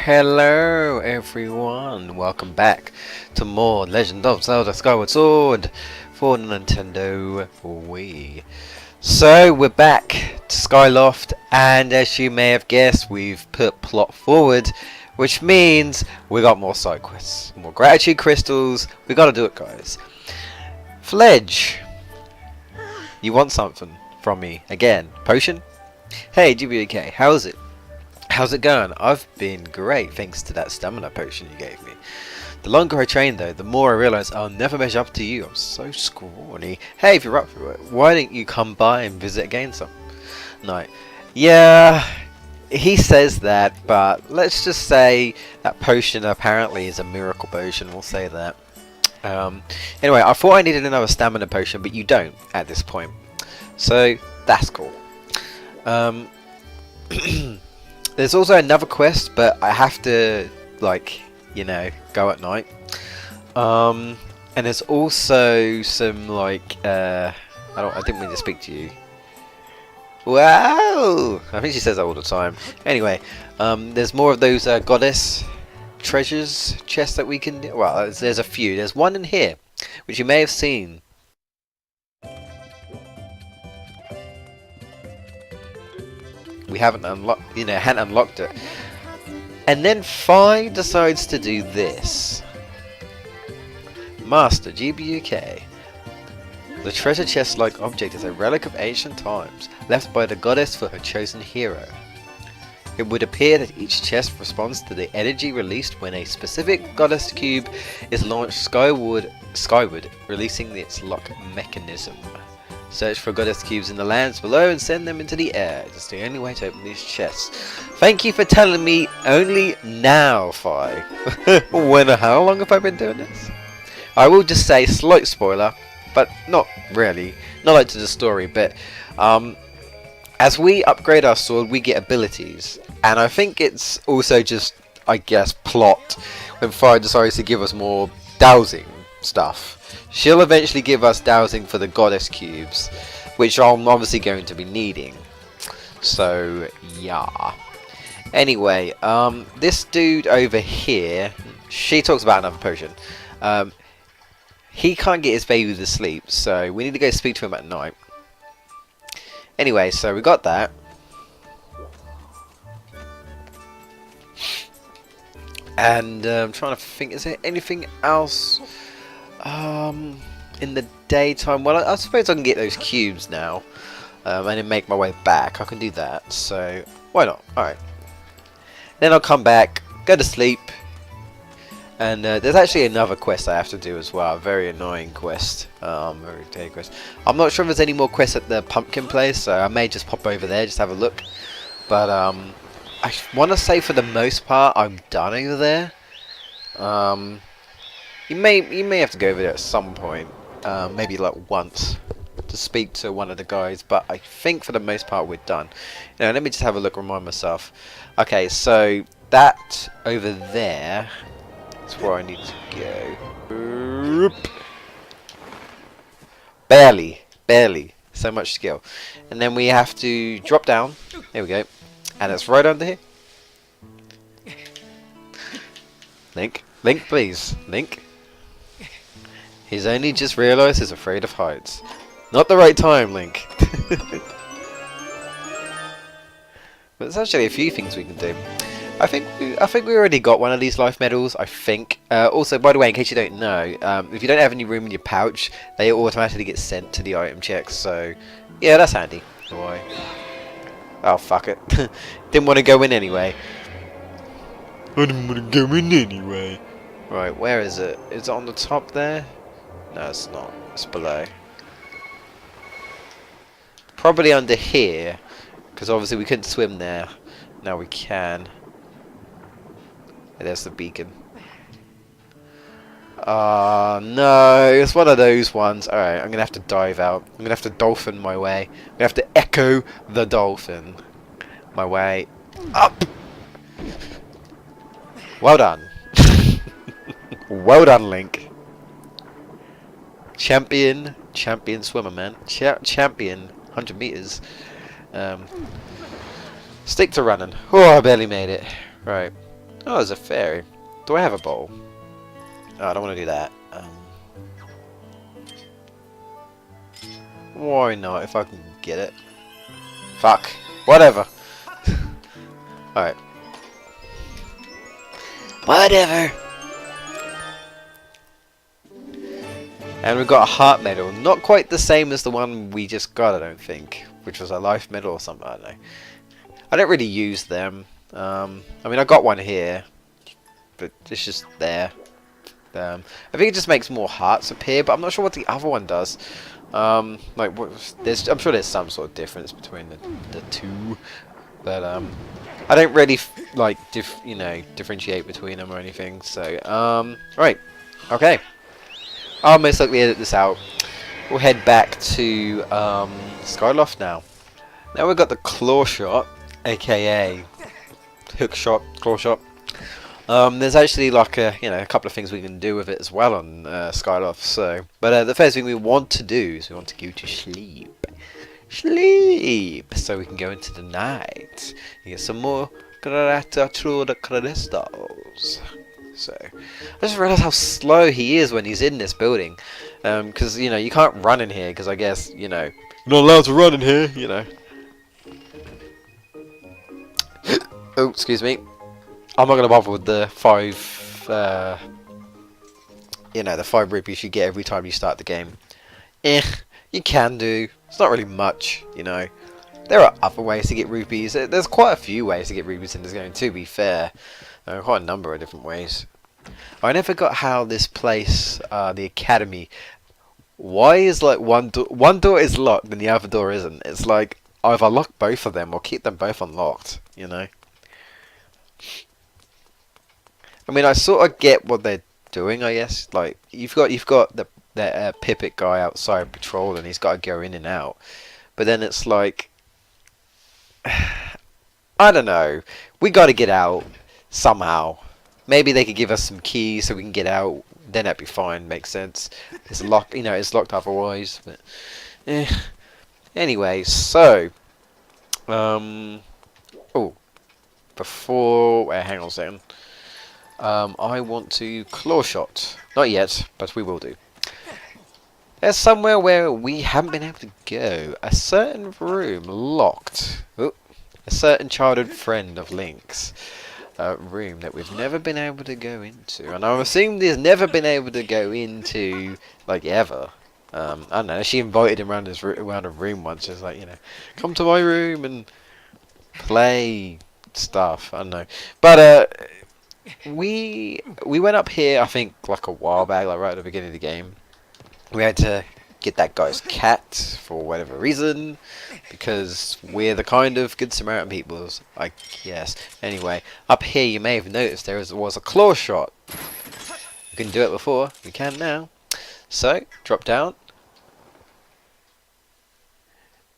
Hello everyone, welcome back to more Legend of Zelda Skyward Sword for Nintendo Wii. So we're back to Skyloft, and as you may have guessed, we've put plot forward, which means we got more side quests, more gratitude crystals. We gotta do it, guys. Fledge, you want something from me again? Potion? Hey GameBustersUK, how's it? How's it going? I've been great thanks to that stamina potion you gave me. The longer I train though, the more I realise I'll never measure up to you. I'm so scrawny. Hey, if you're up for it, why don't you come by and visit again some night? Yeah, he says that, but let's just say that potion apparently is a miracle potion. We'll say that. Anyway, I thought I needed another stamina potion, but you don't at this point. So, that's cool. There's also another quest, but I have to, like, you know, go at night. And there's also some, like, I didn't mean to speak to you. Wow! I think she says that all the time. Anyway, there's more of those goddess treasures chests that we can do. Well, there's a few. There's one in here, which you may have seen. We haven't unlocked, hadn't unlocked it. And then Fi decides to do this. Master GameBustersUK. The treasure chest-like object is a relic of ancient times, left by the goddess for her chosen hero. It would appear that each chest responds to the energy released when a specific goddess cube is launched skyward, releasing its lock mechanism. Search for goddess cubes in the lands below and send them into the air. It's the only way to open these chests. Thank you for telling me only now, Fi. How long have I been doing this? I will just say, slight spoiler, but not really. Not like to the story, but as we upgrade our sword, we get abilities. And I think it's also just, I guess, plot when Fi decides to give us more dowsing stuff. She'll eventually give us dowsing for the goddess cubes, which I'm obviously going to be needing. So, yeah. Anyway, this dude over here, she talks about another potion. He can't get his baby to sleep, so we need to go speak to him at night. Anyway, so we got that. And I'm trying to think, is there anything else in the daytime? Well, I suppose I can get those cubes now, and then make my way back. I can do that, so why not? Alright. Then I'll come back, go to sleep, and there's actually another quest I have to do as well. A very annoying quest. Very day quest. I'm not sure if there's any more quests at the pumpkin place, so I may just pop over there, just have a look. But I want to say for the most part I'm done over there. You may have to go over there at some point, maybe like once, to speak to one of the guys, but I think for the most part we're done. Let me just have a look, remind myself. Okay, so that over there is where I need to go. Barely, so much skill. And then we have to drop down, there we go, and it's right under here. Link, please, Link. He's only just realised he's afraid of heights. Not the right time, Link. But there's actually a few things we can do. I think we already got one of these life medals, I think. Also, by the way, in case you don't know, if you don't have any room in your pouch, they automatically get sent to the item checks, so yeah, that's handy. Why? Oh, fuck it. Didn't want to go in anyway. I didn't want to go in anyway. Right, where is it? Is it on the top there? No, it's not. It's below. Probably under here, because obviously we couldn't swim there. Now we can. There's the beacon. No, it's one of those ones. Alright, I'm going to have to dive out. I'm going to have to dolphin my way. I'm going to have to echo the dolphin my way up. Well done. Well done, Link. Champion swimmer, man. Champion 100 meters. Stick to running. Oh, I barely made it. Right. Oh, there's a fairy. Do I have a bowl? Oh, I don't want to do that. Why not, if I can get it? Fuck. Whatever. Alright. Whatever. And we've got a heart medal. Not quite the same as the one we just got, I don't think. Which was a life medal or something, I don't know. I don't really use them. I mean, I got one here. But it's just there. I think it just makes more hearts appear, but I'm not sure what the other one does. I'm sure there's some sort of difference between the two, but I don't really differentiate between them or anything. So right, okay, I'll most likely edit this out. We'll head back to Skyloft now. Now we've got the claw shot, aka hook shot, claw shot. There's actually like a couple of things we can do with it as well on Skyloft. So, but the first thing we want to do is we want to go to sleep, so we can go into the night and get some more crystals. So, I just realised how slow he is when he's in this building, because you can't run in here because I guess you're not allowed to run in here. Oh, excuse me. I'm not going to bother with the the 5 rupees you get every time you start the game. You can do. It's not really much, There are other ways to get rupees. There's quite a few ways to get rupees in this game, to be fair. Quite a number of different ways. I never got how this place, the academy, why is like one door is locked and the other door isn't. It's like either lock both of them or keep them both unlocked, I mean, I sort of get what they're doing, I guess. Like, you've got the Pipit guy outside patrol, and he's got to go in and out. But then it's like, I don't know. We got to get out somehow. Maybe they could give us some keys so we can get out. Then that'd be fine. Makes sense. It's locked. It's locked otherwise. But anyway, so oh, before hang on a second. I want to claw shot. Not yet, but we will do. There's somewhere where we haven't been able to go. A certain room locked. Ooh, a certain childhood friend of Link's. A room that we've never been able to go into. And I'm assuming he's never been able to go into, like, ever. I don't know, she invited him around a room once. She's like, come to my room and play stuff. I don't know. But, we went up here, I think, like a while back, like right at the beginning of the game. We had to get that guy's cat for whatever reason, because we're the kind of good Samaritan peoples, I guess. Anyway, up here you may have noticed there was a claw shot. You couldn't do it before, we can now. So, drop down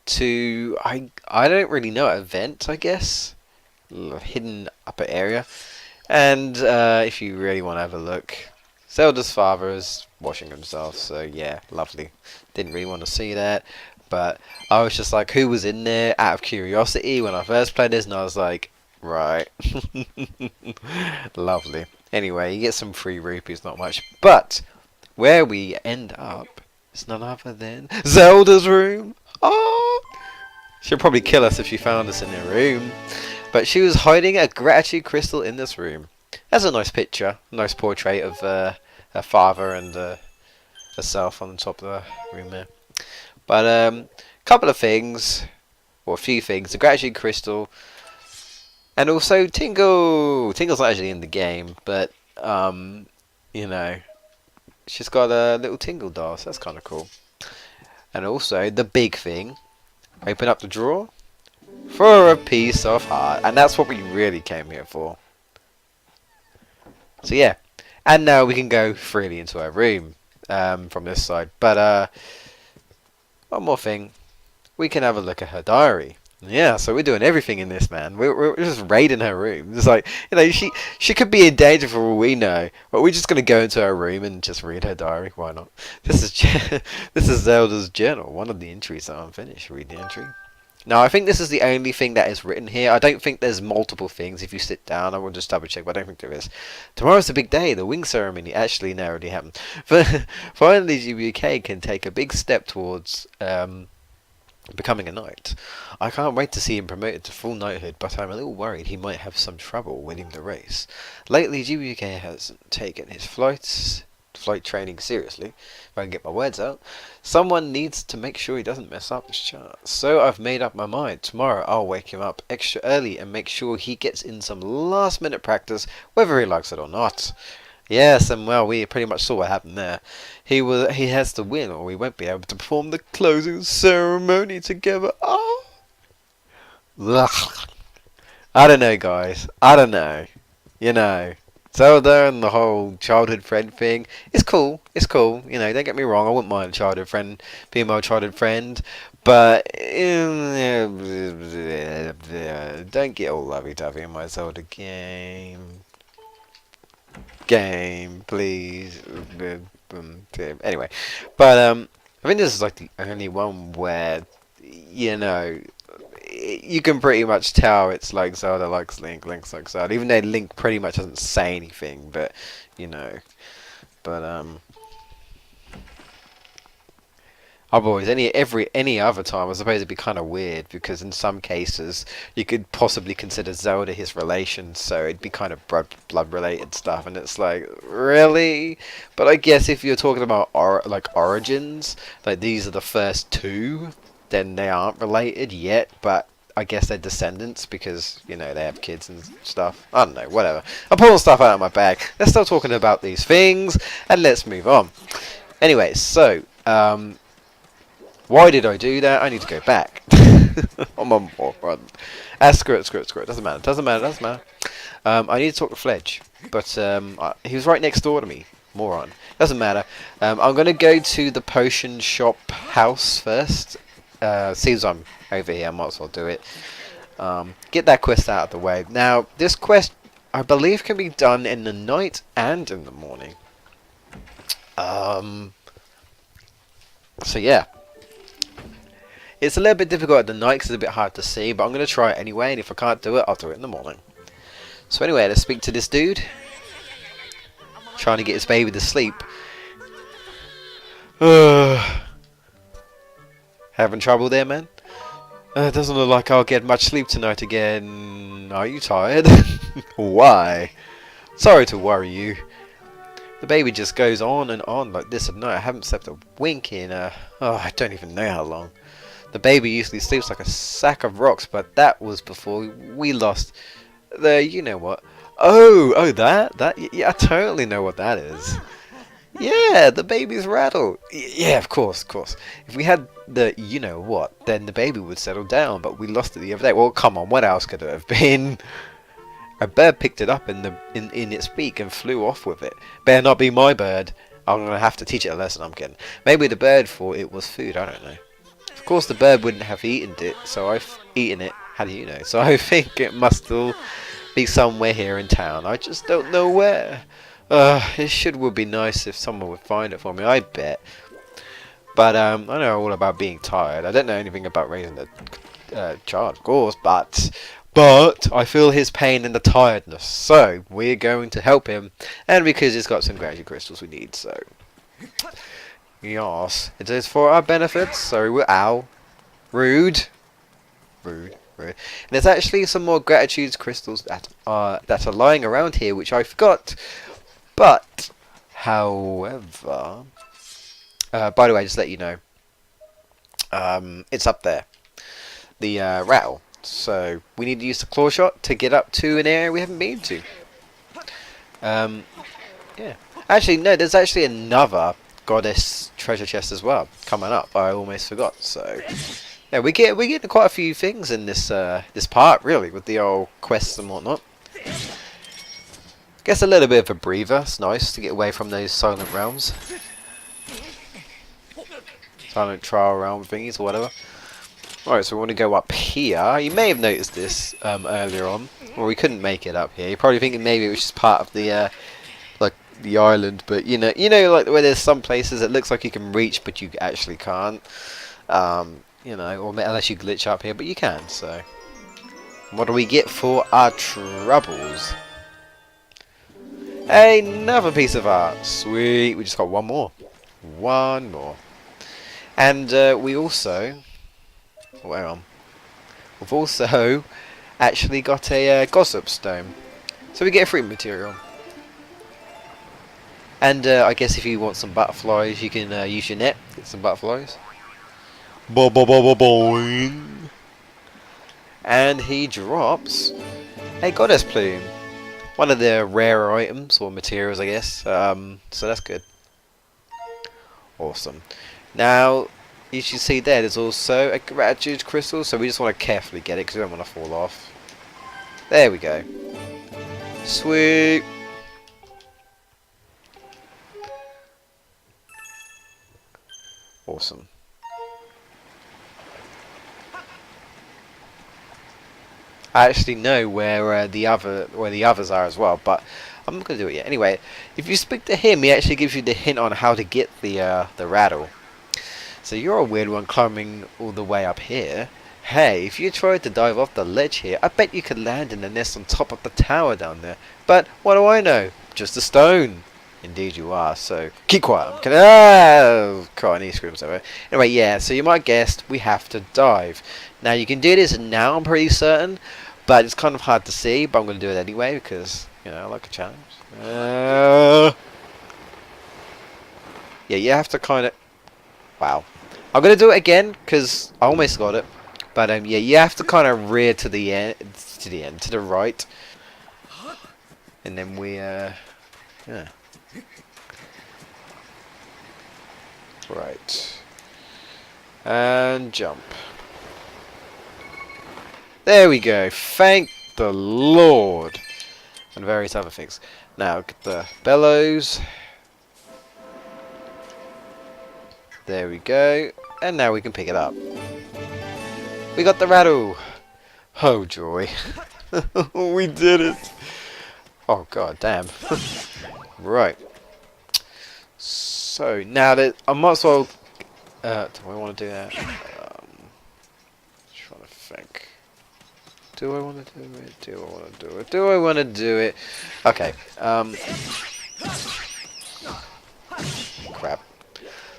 to, I don't really know, a vent, I guess. Hidden upper area. And if you really want to have a look, Zelda's father is washing himself, so yeah, lovely. Didn't really want to see that, but I was just like, who was in there out of curiosity when I first played this, and I was like, right. Lovely. Anyway, you get some free rupees, not much, but where we end up is none other than Zelda's room. Oh! She'll probably kill us if she found us in her room. But she was hiding a gratitude crystal in this room. That's a nice picture, nice portrait of her father and herself on the top of the room there. But a couple of things, or a few things: the gratitude crystal, and also Tingle. Tingle's not actually in the game, but she's got a little Tingle doll, so that's kind of cool. And also the big thing: open up the drawer. For a piece of heart, and that's what we really came here for. So yeah, and now we can go freely into our room from this side. But one more thing, we can have a look at her diary. Yeah, so we're doing everything in this, man. We're just raiding her room. It's like, she could be in danger for all we know, but we're just gonna go into her room and just read her diary. Why not? This is Zelda's journal. One of the entries that I'm finished. Read the entry. Now, I think this is the only thing that is written here. I don't think there's multiple things. If you sit down, I will just double check, but I don't think there is. Tomorrow's the big day. The wing ceremony actually now already happened. Finally, GBUK can take a big step towards becoming a knight. I can't wait to see him promoted to full knighthood, but I'm a little worried he might have some trouble winning the race. Lately, GBUK hasn't taken his flight training seriously, if I can get my words out. Someone needs to make sure he doesn't mess up his chance. So I've made up my mind. Tomorrow I'll wake him up extra early and make sure he gets in some last minute practice, whether he likes it or not. Yes, and well, we pretty much saw what happened there. He has to win, or we won't be able to perform the closing ceremony together. Oh, ugh. I don't know, guys. I don't know. You know, Zelda and the whole childhood friend thing. It's cool. It's cool. You know, don't get me wrong. I wouldn't mind a childhood friend, female childhood friend, but don't get all lovey-dovey in my Zelda game, please. Anyway, but I think this is like the only one where, you know, you can pretty much tell it's like Zelda likes Link, Link's like Zelda, even though Link pretty much doesn't say anything, but you know, but otherwise, any other time, I suppose it'd be kind of weird, because in some cases you could possibly consider Zelda his relation, so it'd be kind of blood related stuff, and it's like, really? But I guess if you're talking about origins, like these are the first two, then they aren't related yet, but I guess they're descendants because, you know, they have kids and stuff. I don't know, whatever. I'm pulling stuff out of my bag. Let's stop talking about these things, and let's move on. Anyway, so why did I do that? I need to go back. I'm on moron. Screw it. Doesn't matter. I need to talk to Fledge, but he was right next door to me. Moron. Doesn't matter. I'm going to go to the potion shop house first. Seems I'm over here, I might as well do it. Get that quest out of the way. Now, this quest, I believe, can be done in the night and in the morning. So yeah. It's a little bit difficult at the night because it's a bit hard to see, but I'm going to try it anyway, and if I can't do it, I'll do it in the morning. So anyway, let's speak to this dude. Trying to get his baby to sleep. Having trouble there, man? It doesn't look like I'll get much sleep tonight again. Are you tired? Why? Sorry to worry you. The baby just goes on and on like this at night. I haven't slept a wink in, I don't even know how long. The baby usually sleeps like a sack of rocks, but that was before we lost the, you know what. Oh, that? Yeah, I totally know what that is. Yeah, the baby's rattled. Yeah, of course. If we had the you know what, then the baby would settle down, but we lost it the other day. Well, come on, what else could it have been? A bird picked it up in its beak and flew off with it. Better not be my bird. I'm going to have to teach it a lesson, I'm kidding. Maybe the bird thought it was food, I don't know. Of course, the bird wouldn't have eaten it, so I've eaten it. How do you know? So I think it must still be somewhere here in town. I just don't know where. Would be nice if someone would find it for me, I bet. But I know all about being tired. I don't know anything about raising a child, of course, but I feel his pain and the tiredness. So we're going to help him, and because he's got some gratitude crystals we need, so yes, it is for our benefits. So we're rude. And there's actually some more gratitude crystals that are lying around here, which I forgot. But, however, by the way, just to let you know, it's up there, the rattle. So we need to use the claw shot to get up to an area we haven't been to. Yeah. Actually, no, there's actually another goddess treasure chest as well coming up. I almost forgot. So yeah, we get quite a few things in this this part, really, with the old quests and whatnot. Guess a little bit of a breather. It's nice to get away from those silent realms. Silent trial realm thingies or whatever. Alright, so we want to go up here. You may have noticed this earlier on. Well, we couldn't make it up here. You're probably thinking maybe it was just part of the like the island, but you know like where there's some places it looks like you can reach but you actually can't. you know, or unless you glitch up here, but you can. So, what do we get for our troubles? Another piece of art. Sweet. We just got one more. One more. And we also, where on? We've also actually got a gossip stone, so we get a free material. And I guess if you want some butterflies, you can use your net, get some butterflies. Boing. And he drops a goddess plume, one of the rarer items or materials, I guess. So that's good. Awesome. Now, you should see there's also a gratitude crystal, so we just want to carefully get it because we don't want to fall off. There we go. Sweet. Awesome. I actually know where the others are as well, but I'm not gonna do it yet. Anyway, if you speak to him, he actually gives you the hint on how to get the rattle. So you're a weird one climbing all the way up here. Hey, if you tried to dive off the ledge here, I bet you could land in the nest on top of the tower down there. But what do I know? Just a stone. Indeed you are, so keep quiet. God, I need to scream somewhere. Anyway, yeah, so you might have guessed we have to dive. Now you can do this now, I'm pretty certain, but it's kind of hard to see, but I'm going to do it anyway because, you know, I like a challenge. Yeah, you have to kind of... Wow. I'm going to do it again because I almost got it. But yeah, you have to kind of rear to the end, to the right. And then we, yeah. Right. And jump. There we go. Thank the Lord. And various other things. Now, get the bellows. There we go. And now we can pick it up. We got the rattle. Oh, joy. We did it. Oh, god damn. Right. So, now that I might as well... do I want to do that? Trying to think. Do I want to do it? Do I want to do it? Do I want to do it? Okay. Crap.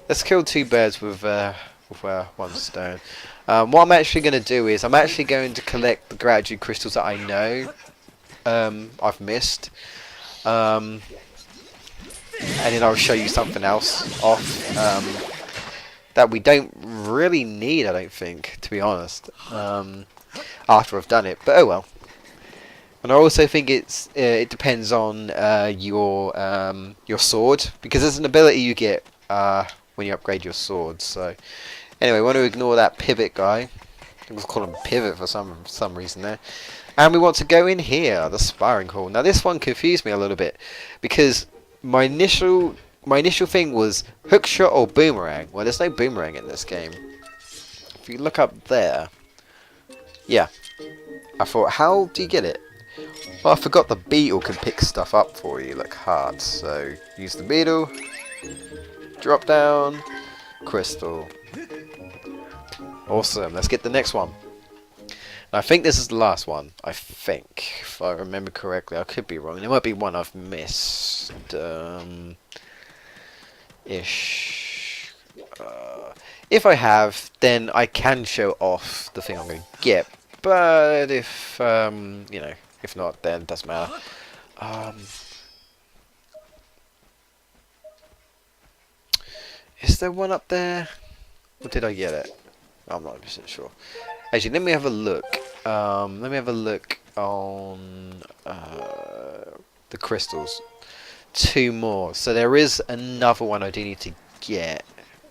Let's kill two birds with one stone. What I'm actually going to do is I'm actually going to collect the gratitude crystals that I know I've missed. And then I'll show you something else off that we don't really need, I don't think, to be honest, after I've done it. But oh well. And I also think it depends on your sword, because there's an ability you get when you upgrade your sword. So anyway, we want to ignore that pivot guy. We'll call him pivot for some reason there. And we want to go in here, the sparring hall. Now this one confused me a little bit because my initial thing was hookshot or boomerang. Well, there's no boomerang in this game. If you look up there, yeah. I thought, how do you get it? Well, I forgot the beetle can pick stuff up for you, like hearts. So use the beetle. Drop down. Crystal. Awesome. Let's get the next one. I think this is the last one. I think, if I remember correctly. I could be wrong. There might be one I've missed. Ish. If I have, then I can show off the thing I'm going to get. But if you know, if not, then it doesn't matter. Is there one up there? Or did I get it? I'm not 100% sure. Actually, let me have a look. Let me have a look on the crystals. Two more. So there is another one I do need to get.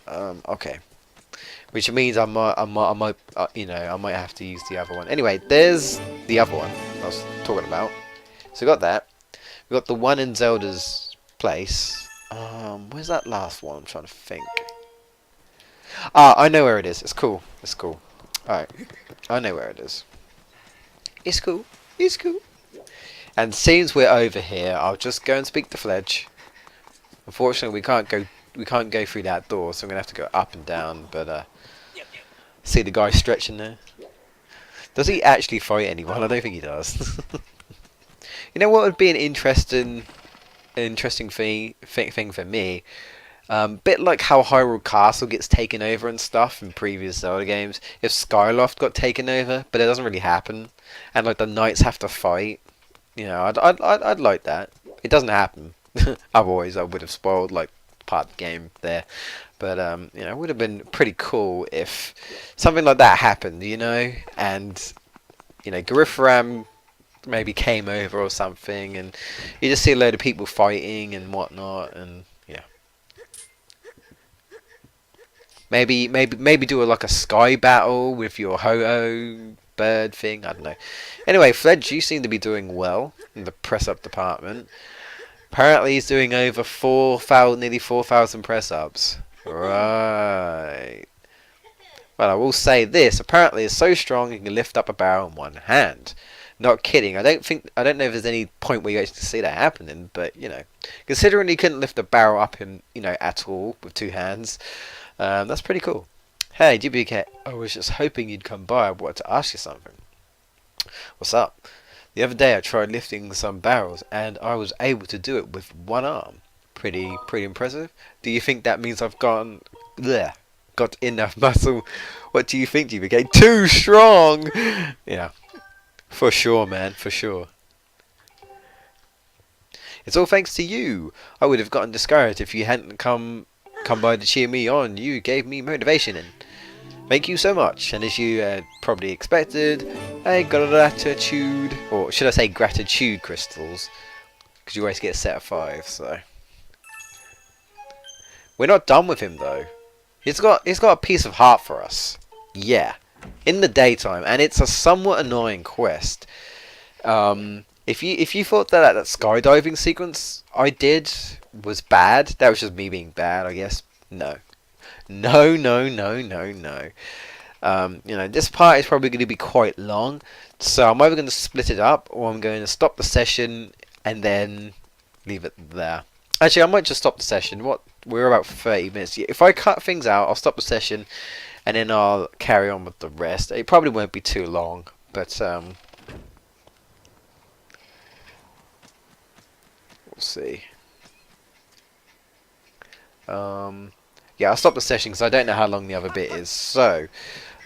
Okay. Which means I might, you know, I might have to use the other one. Anyway, there's the other one I was talking about. So we got that. We got the one in Zelda's place. Where's that last one? I'm trying to think. Ah, I know where it is. It's cool. It's cool. Alright. I know where it is. It's cool. It's cool. And since we're over here, I'll just go and speak to Fledge. Unfortunately, we can't go through that door, so I'm gonna have to go up and down. But See the guy stretching there. Does he actually fight anyone? I don't think he does. You know what would be an interesting thing for me? Bit like how Hyrule Castle gets taken over and stuff in previous Zelda games. If Skyloft got taken over, but it doesn't really happen, and like the knights have to fight. You know, I'd like that. It doesn't happen. Otherwise, I would have spoiled like part of the game there. But you know, it would have been pretty cool if something like that happened. You know, and you know, Garifaram maybe came over or something, and you just see a load of people fighting and whatnot, and yeah. Maybe do like a sky battle with your Ho-Oh bird thing. I don't know. Anyway, Fledge, you seem to be doing well in the press up department. Apparently, he's doing over nearly 4,000 press ups. Right. Well, I will say this. Apparently, it's so strong you can lift up a barrel in one hand. Not kidding. I don't know if there's any point where you actually see that happening, but you know, considering he couldn't lift a barrel up at all with two hands. That's pretty cool. Hey, GBK, I was just hoping you'd come by. I wanted to ask you something. What's up? The other day I tried lifting some barrels and I was able to do it with one arm. Pretty impressive. Do you think that means I've got enough muscle? What do you think, GBK? Too strong! Yeah, for sure, man, for sure. It's all thanks to you. I would have gotten discouraged if you hadn't come by to cheer me on. You gave me motivation, and thank you so much. And as you probably expected, I got gratitude, or should I say gratitude crystals, because you always get a set of 5. So we're not done with him though. He's got a piece of heart for us. Yeah, in the daytime, and it's a somewhat annoying quest. If you thought that skydiving sequence I did was bad, that was just me being bad, I guess. No. You know, this part is probably going to be quite long, so I'm either going to split it up or I'm going to stop the session and then leave it there. Actually, I might just stop the session. We're about 30 minutes. If I cut things out, I'll stop the session and then I'll carry on with the rest. It probably won't be too long, but we'll see. Yeah, I'll stop the session because I don't know how long the other bit is. So,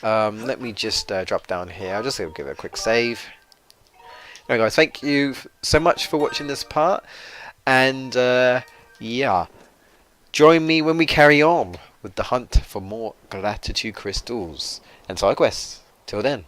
let me just drop down here. I'll just give it a quick save. Anyway, guys, thank you so much for watching this part. And, yeah, join me when we carry on with the hunt for more gratitude crystals and side quests. Till then.